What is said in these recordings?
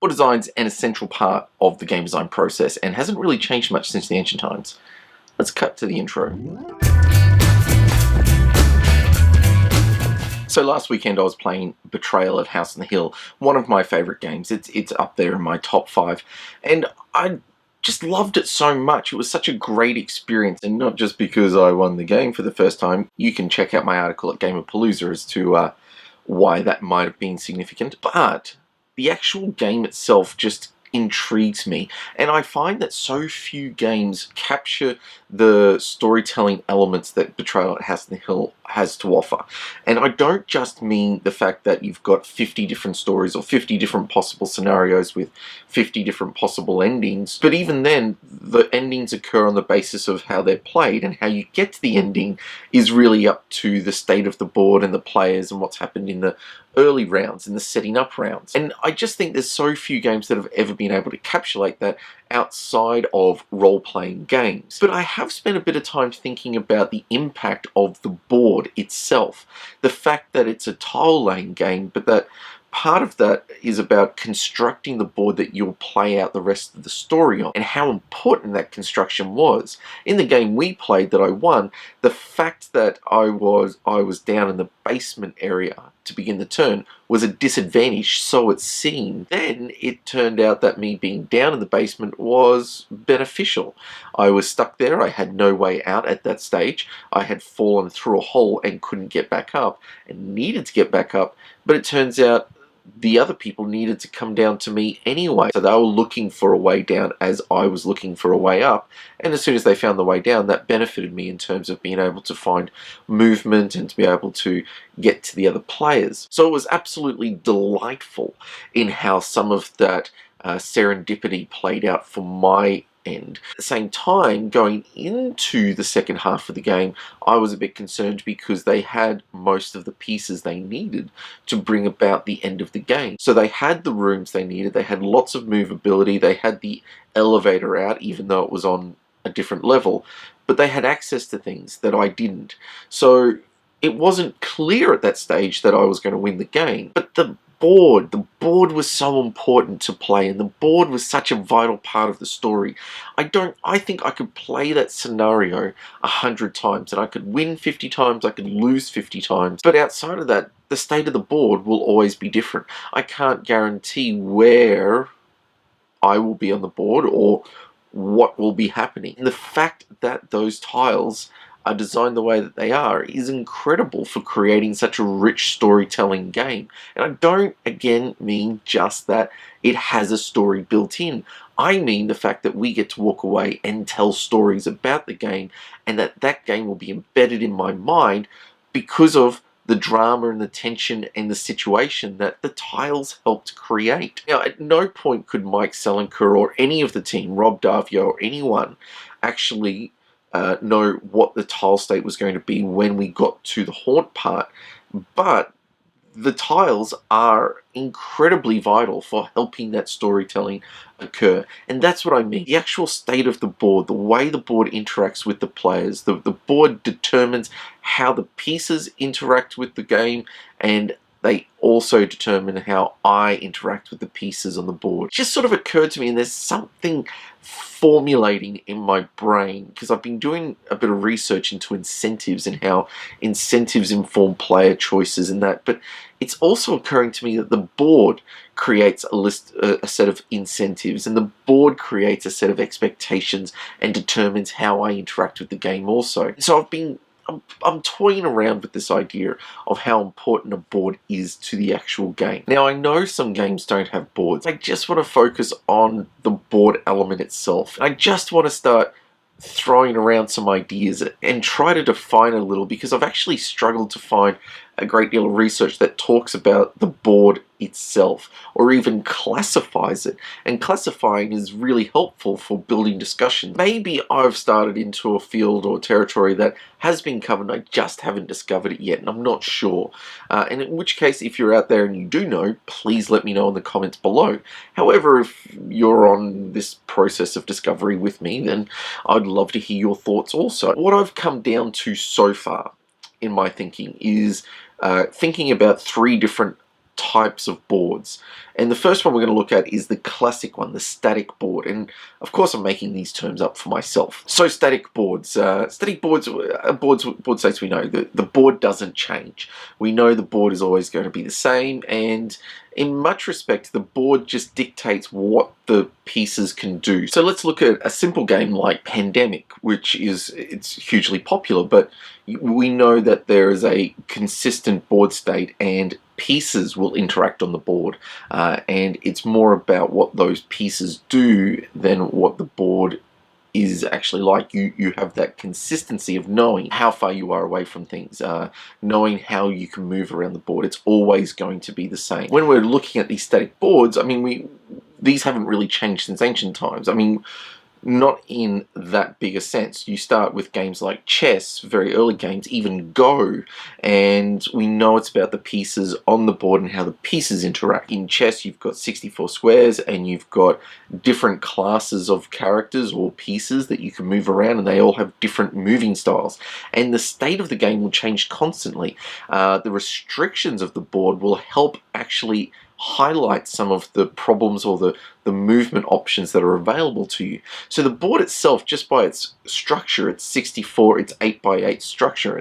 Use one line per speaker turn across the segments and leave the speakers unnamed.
Board design's an essential part of the game design process and hasn't really changed much since the ancient times. Let's cut to the intro. So last weekend I was playing Betrayal at House on the Hill, one of my favourite games. It's up there in my top 5, and I just loved it so much. It was such a great experience, and not just because I won the game for the first time. You can check out my article at Gamerpalooza as to why that might have been significant, but the actual game itself just intrigues me, and I find that so few games capture the storytelling elements that Betrayal at House on the Hill has to offer. And I don't just mean the fact that you've got 50 different stories or 50 different possible scenarios with 50 different possible endings, but even then, the endings occur on the basis of how they're played, and how you get to the ending is really up to the state of the board and the players and what's happened in the early rounds and the setting up rounds. And I just think there's so few games that have ever been able to encapsulate that outside of role-playing games. But I have spent a bit of time thinking about the impact of the board itself. The fact that it's a tile-laying game, but that part of that is about constructing the board that you'll play out the rest of the story on, and how important that construction was. In the game we played that I won, the fact that I was down in the basement area to begin the turn was a disadvantage, so it seemed. Then it turned out that me being down in the basement was beneficial. I was stuck there, I had no way out at that stage. I had fallen through a hole and couldn't get back up, and needed to get back up, but it turns out the other people needed to come down to me anyway. So they were looking for a way down as I was looking for a way up. And as soon as they found the way down, that benefited me in terms of being able to find movement and to be able to get to the other players. So it was absolutely delightful in how some of that serendipity played out for my end. At the same time, going into the second half of the game, I was a bit concerned because they had most of the pieces they needed to bring about the end of the game. So they had the rooms they needed, they had lots of movability, they had the elevator out even though it was on a different level, but they had access to things that I didn't. So it wasn't clear at that stage that I was going to win the game, but the board was so important to play, and the board was such a vital part of the story. I think I could play that scenario 100 times, and I could win 50 times, I could lose 50 times, but outside of that, the state of the board will always be different. I can't guarantee where I will be on the board or what will be happening. And the fact that those tiles are designed the way that they are is incredible for creating such a rich storytelling game. And I don't, again, mean just that it has a story built in. I mean the fact that we get to walk away and tell stories about the game, and that game will be embedded in my mind because of the drama and the tension and the situation that the tiles helped create. Now, at no point could Mike Selenker or any of the team, Rob Davio or anyone, actually know what the tile state was going to be when we got to the haunt part, but the tiles are incredibly vital for helping that storytelling occur. And that's what I mean. The actual state of the board, the way the board interacts with the players, the board determines how the pieces interact with the game, and they also determine how I interact with the pieces on the board. It just sort of occurred to me, and there's something formulating in my brain, because I've been doing a bit of research into incentives and how incentives inform player choices and that, but it's also occurring to me that the board creates a set of incentives, and the board creates a set of expectations and determines how I interact with the game also. So I'm toying around with this idea of how important a board is to the actual game. Now, I know some games don't have boards. I just want to focus on the board element itself. I just want to start throwing around some ideas and try to define a little, because I've actually struggled to find a great deal of research that talks about the board itself or even classifies it. And classifying is really helpful for building discussion. Maybe I've started into a field or territory that has been covered and I just haven't discovered it yet, and I'm not sure. And in which case, if you're out there and you do know, please let me know in the comments below. However, if you're on this process of discovery with me, then I'd love to hear your thoughts also. What I've come down to so far in my thinking is thinking about 3 different types of boards. And the first one we're going to look at is the classic one, the static board. And of course, I'm making these terms up for myself. So static boards, board states we know the board doesn't change. We know the board is always going to be the same, and in much respect, the board just dictates what the pieces can do. So let's look at a simple game like Pandemic, which it's hugely popular, but we know that there is a consistent board state and pieces will interact on the board, and it's more about what those pieces do than what the board is actually like. You have that consistency of knowing how far you are away from things, knowing how you can move around the board. It's always going to be the same. When we're looking at these static boards, I mean, these haven't really changed since ancient times. I mean, not in that big a sense. You start with games like chess, very early games, even Go, and we know it's about the pieces on the board and how the pieces interact. In chess, you've got 64 squares and you've got different classes of characters or pieces that you can move around, and they all have different moving styles. And the state of the game will change constantly. The restrictions of the board will help actually highlight some of the problems or the movement options that are available to you. So the board itself, just by its structure, its 64, its 8x8 structure,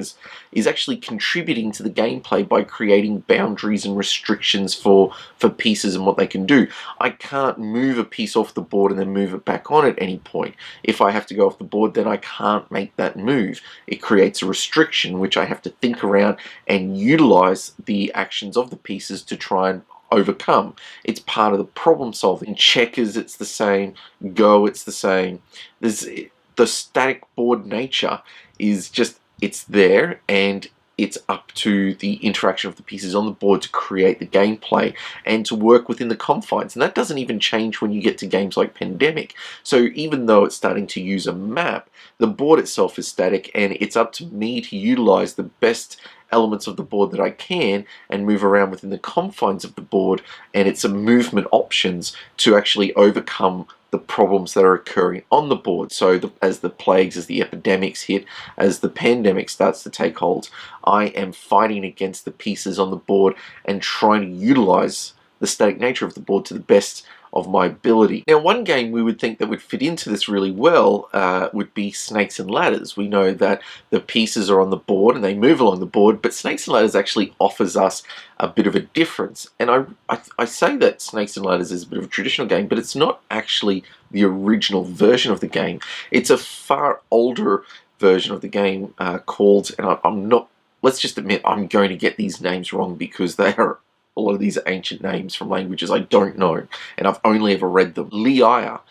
is actually contributing to the gameplay by creating boundaries and restrictions for pieces and what they can do. I can't move a piece off the board and then move it back on at any point. If I have to go off the board, then I can't make that move. It creates a restriction which I have to think around and utilize the actions of the pieces to try and overcome. It's part of the problem solving. In checkers, it's the same. Go, it's the same. The static board nature is just, it's there, and it's up to the interaction of the pieces on the board to create the gameplay and to work within the confines. And that doesn't even change when you get to games like Pandemic. So even though it's starting to use a map, the board itself is static, and it's up to me to utilize the best elements of the board that I can and move around within the confines of the board and its movement options to actually overcome the problems that are occurring on the board. So as the plagues, as the epidemics hit, as the pandemic starts to take hold, I am fighting against the pieces on the board and trying to utilize the static nature of the board to the best of my ability. Now, one game we would think that would fit into this really well would be Snakes and Ladders. We know that the pieces are on the board and they move along the board, but Snakes and Ladders actually offers us a bit of a difference. And I say that Snakes and Ladders is a bit of a traditional game, but it's not actually the original version of the game. It's a far older version of the game called, and I'm not, let's just admit, I'm going to get these names wrong because they are a lot of these ancient names from languages I don't know, and I've only ever read them. Liaya,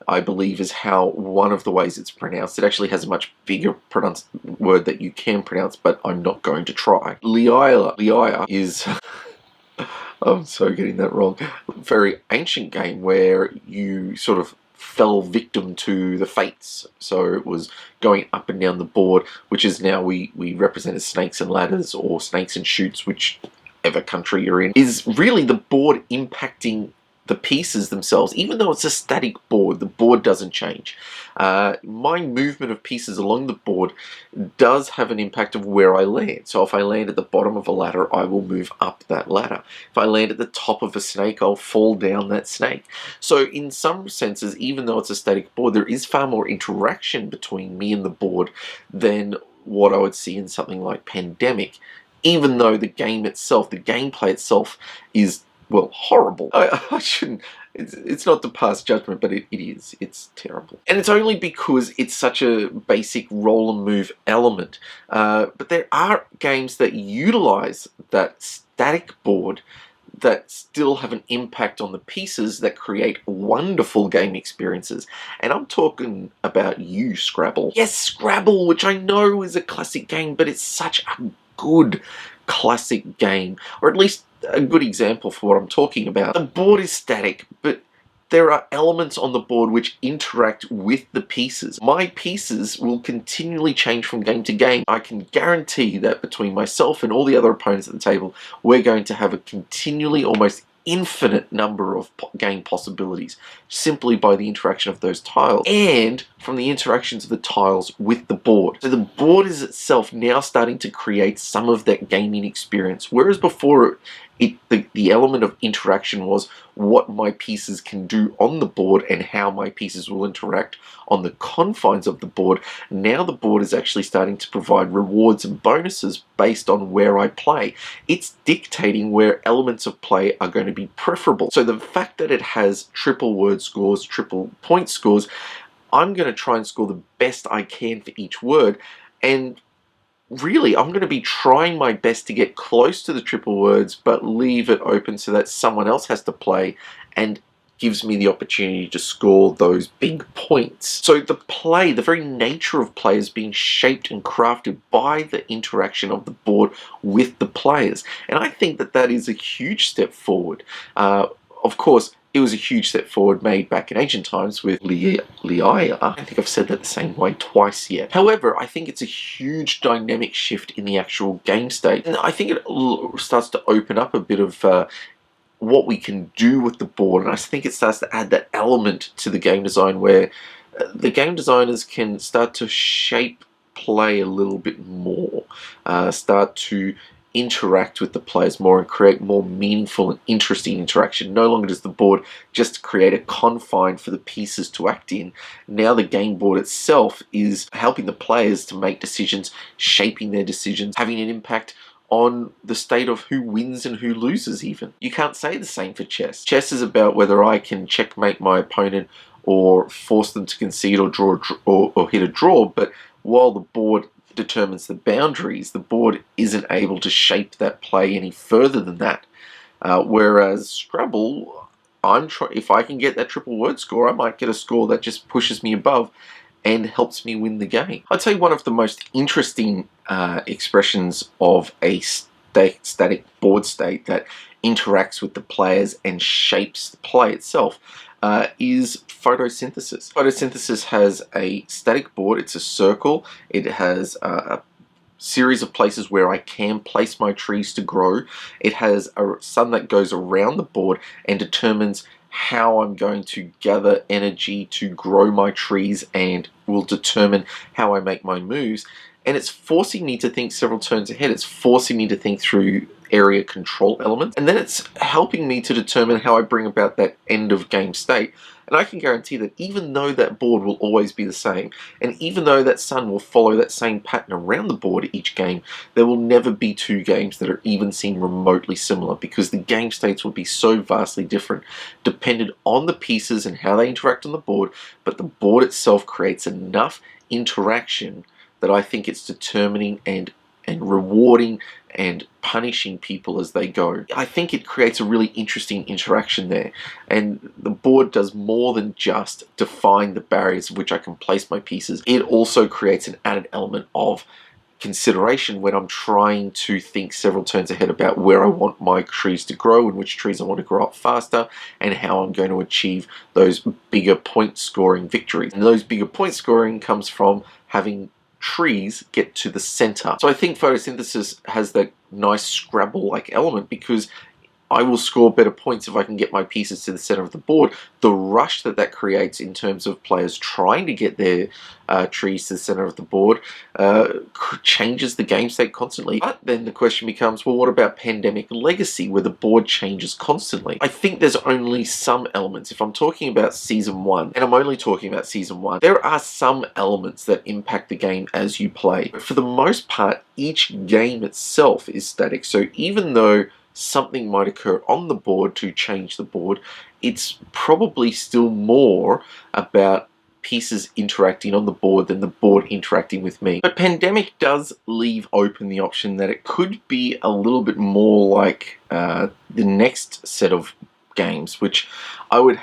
I believe, is how one of the ways it's pronounced. It actually has a much bigger word that you can pronounce, but I'm not going to try. Liaya is, I'm so getting that wrong, very ancient game where you sort of fell victim to the fates. So it was going up and down the board, which is now we represent as Snakes and Ladders or Snakes and Shoots, whichever country you're in, is really the board impacting the pieces themselves. Even though it's a static board, the board doesn't change. My movement of pieces along the board does have an impact of where I land. So if I land at the bottom of a ladder, I will move up that ladder. If I land at the top of a snake, I'll fall down that snake. So in some senses, even though it's a static board, there is far more interaction between me and the board than what I would see in something like Pandemic. Even though the game itself, the gameplay itself is, well, horrible. I shouldn't, it's not to pass judgment, but it is. It's terrible. And it's only because it's such a basic roll and move element. But there are games that utilize that static board that still have an impact on the pieces that create wonderful game experiences. And I'm talking about Scrabble. Yes, Scrabble, which I know is a classic game, but it's such a good classic game, or at least a good example for what I'm talking about. The board is static, but there are elements on the board which interact with the pieces. My pieces will continually change from game to game. I can guarantee that between myself and all the other opponents at the table, we're going to have a continually almost infinite number of game possibilities simply by the interaction of those tiles and from the interactions of the tiles with the board. So the board is itself now starting to create some of that gaming experience, whereas before The element of interaction was what my pieces can do on the board and how my pieces will interact on the confines of the board. Now the board is actually starting to provide rewards and bonuses based on where I play. It's dictating where elements of play are going to be preferable. So the fact that it has triple word scores, triple point scores, I'm going to try and score the best I can for each word, and really, I'm going to be trying my best to get close to the triple words, but leave it open so that someone else has to play and gives me the opportunity to score those big points. So the play, the very nature of play is being shaped and crafted by the interaction of the board with the players. And I think that that is a huge step forward. Of course, it was a huge step forward made back in ancient times with Leia. I don't think I've said that the same way twice yet. However, I think it's a huge dynamic shift in the actual game state. And I think it starts to open up a bit of what we can do with the board. And I think it starts to add that element to the game design where the game designers can start to shape play a little bit more, start to interact with the players more and create more meaningful and interesting interaction. No longer does the board just create a confine for the pieces to act in. Now the game board itself is helping the players to make decisions, shaping their decisions, having an impact on the state of who wins and who loses even. You can't say the same for chess. Chess is about whether I can checkmate my opponent or force them to concede or draw or hit a draw, but while the board determines the boundaries, the board isn't able to shape that play any further than that. Whereas Scrabble, if I can get that triple word score, I might get a score that just pushes me above and helps me win the game. I'd say one of the most interesting expressions of a static board state that interacts with the players and shapes the play itself is photosynthesis. Photosynthesis has a static board. It's a circle. It has a series of places where I can place my trees to grow. It has a sun that goes around the board and determines how I'm going to gather energy to grow my trees and will determine how I make my moves. And it's forcing me to think several turns ahead. It's forcing me to think through area control elements. And then it's helping me to determine how I bring about that end of game state. And I can guarantee that even though that board will always be the same, and even though that sun will follow that same pattern around the board each game, there will never be two games that are even seen remotely similar, because the game states will be so vastly different, dependent on the pieces and how they interact on the board, but the board itself creates enough interaction that I think it's determining and rewarding and punishing people as they go. I think it creates a really interesting interaction there, and the board does more than just define the barriers of which I can place my pieces. It also creates an added element of consideration when I'm trying to think several turns ahead about where I want my trees to grow and which trees I want to grow up faster and how I'm going to achieve those bigger point scoring victories. And those bigger point scoring comes from having trees get to the center. So I think photosynthesis has that nice Scrabble-like element, because I will score better points if I can get my pieces to the center of the board. The rush that creates in terms of players trying to get their trees to the center of the board changes the game state constantly. But then the question becomes, well, what about Pandemic Legacy, where the board changes constantly? I think there's only some elements. If I'm talking about Season 1, and I'm only talking about Season 1, there are some elements that impact the game as you play. But for the most part, each game itself is static. So even though something might occur on the board to change the board, it's probably still more about pieces interacting on the board than the board interacting with me. But Pandemic does leave open the option that it could be a little bit more like the next set of games, which I would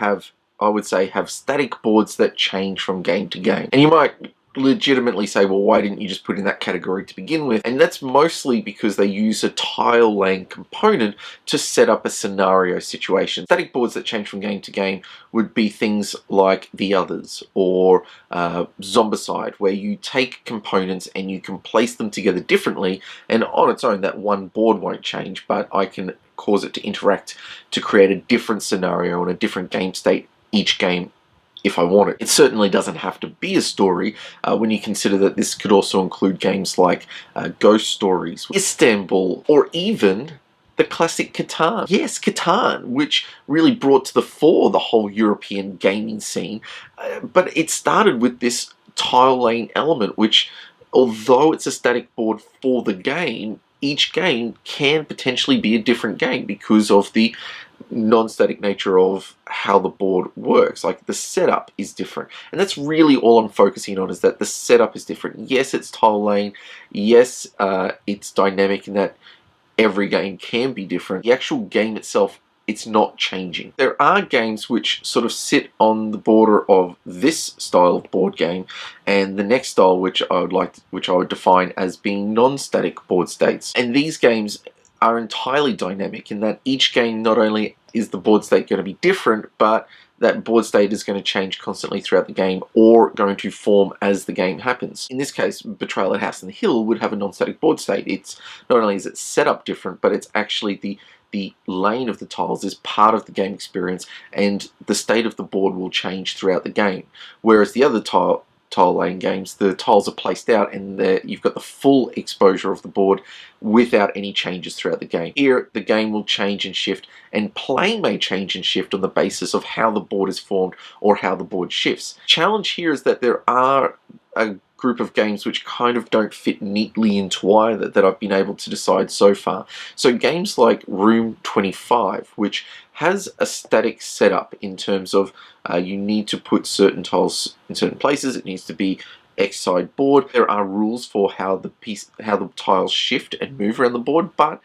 say have static boards that change from game to game. And you might legitimately say, well, why didn't you just put in that category to begin with? And that's mostly because they use a tile laying component to set up a scenario situation. Static boards that change from game to game would be things like The Others or Zombicide, where you take components and you can place them together differently, and on its own that one board won't change, but I can cause it to interact to create a different scenario and a different game state each game if I want it. It certainly doesn't have to be a story when you consider that this could also include games like Ghost Stories, Istanbul, or even the classic Catan. Yes, Catan, which really brought to the fore the whole European gaming scene. But it started with this tile laying element, which, although it's a static board for the game, each game can potentially be a different game because of the non-static nature of how the board works. Like, the setup is different, and that's really all I'm focusing on, is that the setup is different. Yes, it's tile laying. Yes, it's dynamic in that every game can be different. The actual game itself, it's not changing. There are games which sort of sit on the border of this style of board game and the next style, which I would define as being non-static board states. And these games are entirely dynamic in that each game, not only is the board state going to be different, but that board state is going to change constantly throughout the game, or going to form as the game happens. In this case, Betrayal at House on the Hill would have a non-static board state. It's not only is it set up different, but it's actually the laying of the tiles is part of the game experience, and the state of the board will change throughout the game. Whereas the other tile laying games, the tiles are placed out and you've got the full exposure of the board without any changes throughout the game. Here, the game will change and shift, and play may change and shift on the basis of how the board is formed or how the board shifts. Challenge here is that there are a group of games which kind of don't fit neatly into either that I've been able to decide so far. So games like Room 25, which has a static setup in terms of you need to put certain tiles in certain places. It needs to be X-side board. There are rules for how the tiles shift and move around the board, but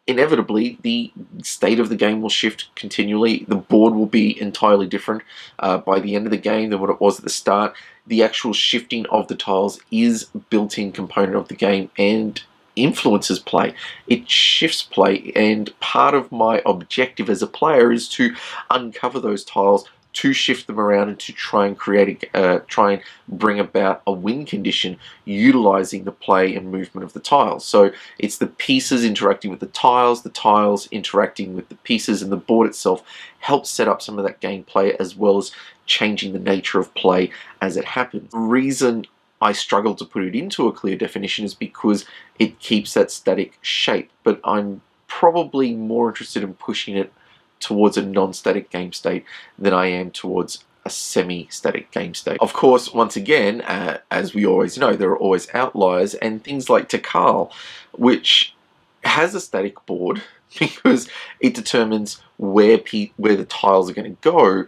inevitably the state of the game will shift continually. The board will be entirely different by the end of the game than what it was at the start. The actual shifting of the tiles is a built-in component of the game and influences play. It shifts play, and part of my objective as a player is to uncover those tiles, to shift them around, and to try and bring about a win condition utilizing the play and movement of the tiles. So it's the pieces interacting with the tiles interacting with the pieces, and the board itself helps set up some of that gameplay as well as changing the nature of play as it happens. The reason I struggle to put it into a clear definition is because it keeps that static shape, but I'm probably more interested in pushing it towards a non-static game state than I am towards a semi-static game state. Of course, once again, as we always know, there are always outliers, and things like Tikal, which has a static board because it determines where the tiles are going to go,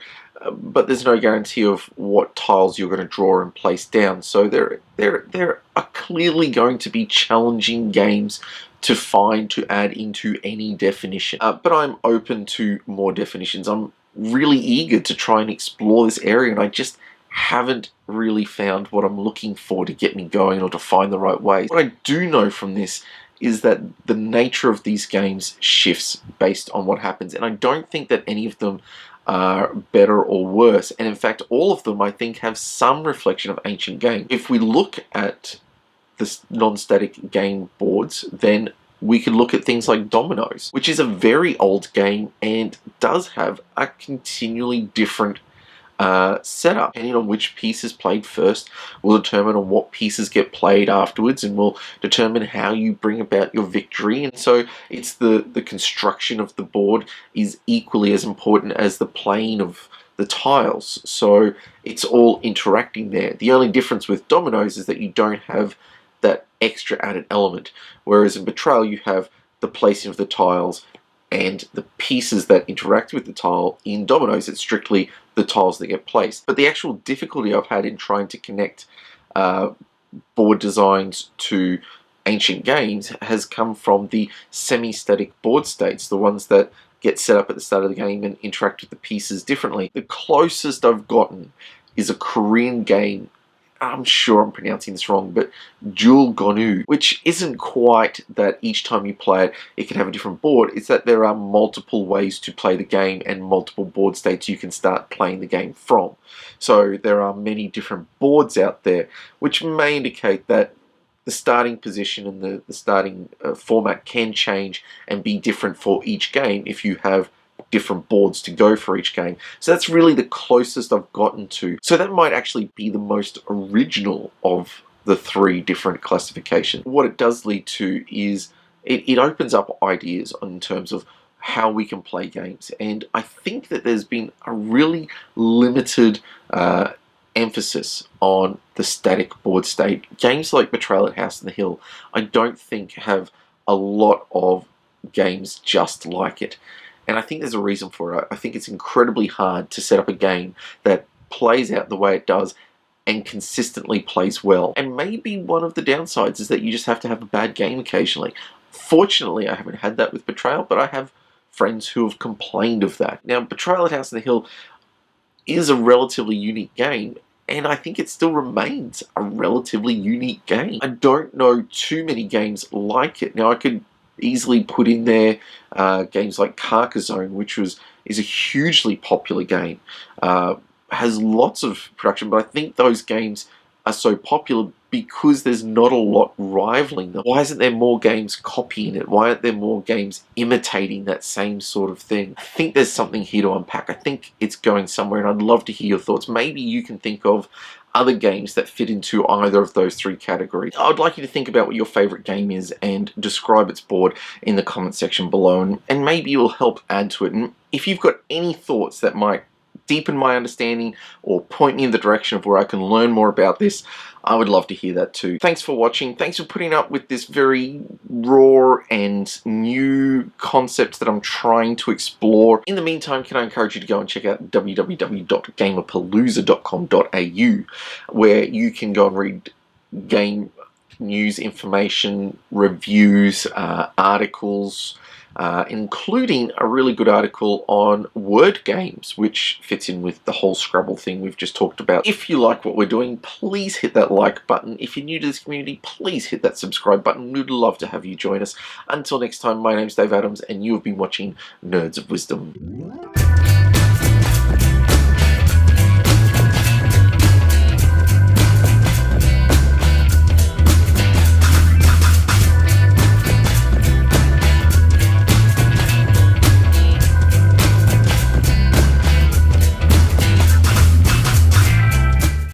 but there's no guarantee of what tiles you're going to draw and place down. So there are clearly going to be challenging games to add into any definition. But I'm open to more definitions. I'm really eager to try and explore this area, and I just haven't really found what I'm looking for to get me going or to find the right way. What I do know from this is that the nature of these games shifts based on what happens, and I don't think that any of them are better or worse, and in fact all of them I think have some reflection of ancient game. If we look at the non-static game boards, then we could look at things like Dominoes, which is a very old game and does have a continually different setup. Depending on which piece is played first will determine on what pieces get played afterwards, and will determine how you bring about your victory. And so it's the construction of the board is equally as important as the playing of the tiles. So it's all interacting there. The only difference with Dominoes is that you don't have that extra added element, whereas in Betrayal you have the placing of the tiles and the pieces that interact with the tile. In Dominoes, it's strictly the tiles that get placed. But the actual difficulty I've had in trying to connect board designs to ancient games has come from the semi-static board states, the ones that get set up at the start of the game and interact with the pieces differently. The closest I've gotten is a Korean game, I'm sure I'm pronouncing this wrong, but Jul Gonu, which isn't quite that each time you play it, it can have a different board. It's that there are multiple ways to play the game and multiple board states you can start playing the game from. So there are many different boards out there, which may indicate that the starting position and the starting format can change and be different for each game if you have different boards to go for each game. So that's really the closest I've gotten to. So that might actually be the most original of the three different classifications. What it does lead to is it opens up ideas in terms of how we can play games. And I think that there's been a really limited emphasis on the static board state. Games like Betrayal at House on the Hill, I don't think have a lot of games just like it. And I think there's a reason for it. I think it's incredibly hard to set up a game that plays out the way it does and consistently plays well. And maybe one of the downsides is that you just have to have a bad game occasionally. Fortunately, I haven't had that with Betrayal, but I have friends who have complained of that. Now, Betrayal at House on the Hill is a relatively unique game, and I think it still remains a relatively unique game. I don't know too many games like it. Now, I could easily put in there games like Carcassonne, which is a hugely popular game, has lots of production, but I think those games are so popular because there's not a lot rivaling them. Why isn't there more games copying it? Why aren't there more games imitating that same sort of thing? I think there's something here to unpack. I think it's going somewhere, and I'd love to hear your thoughts. Maybe you can think of other games that fit into either of those three categories. I'd like you to think about what your favorite game is and describe its board in the comment section below, and maybe it will help add to it. And if you've got any thoughts that might deepen my understanding or point me in the direction of where I can learn more about this, I would love to hear that too. Thanks for watching. Thanks for putting up with this very raw and new concept that I'm trying to explore. In the meantime, can I encourage you to go and check out www.gamerpalooza.com.au, where you can go and read game news, information, reviews, articles, including a really good article on word games, which fits in with the whole Scrabble thing we've just talked about. If you like what we're doing, please hit that like button. If you're new to this community, please hit that subscribe button. We'd love to have you join us. Until next time, my name's Dave Adams, and you have been watching Nerds of Wisdom.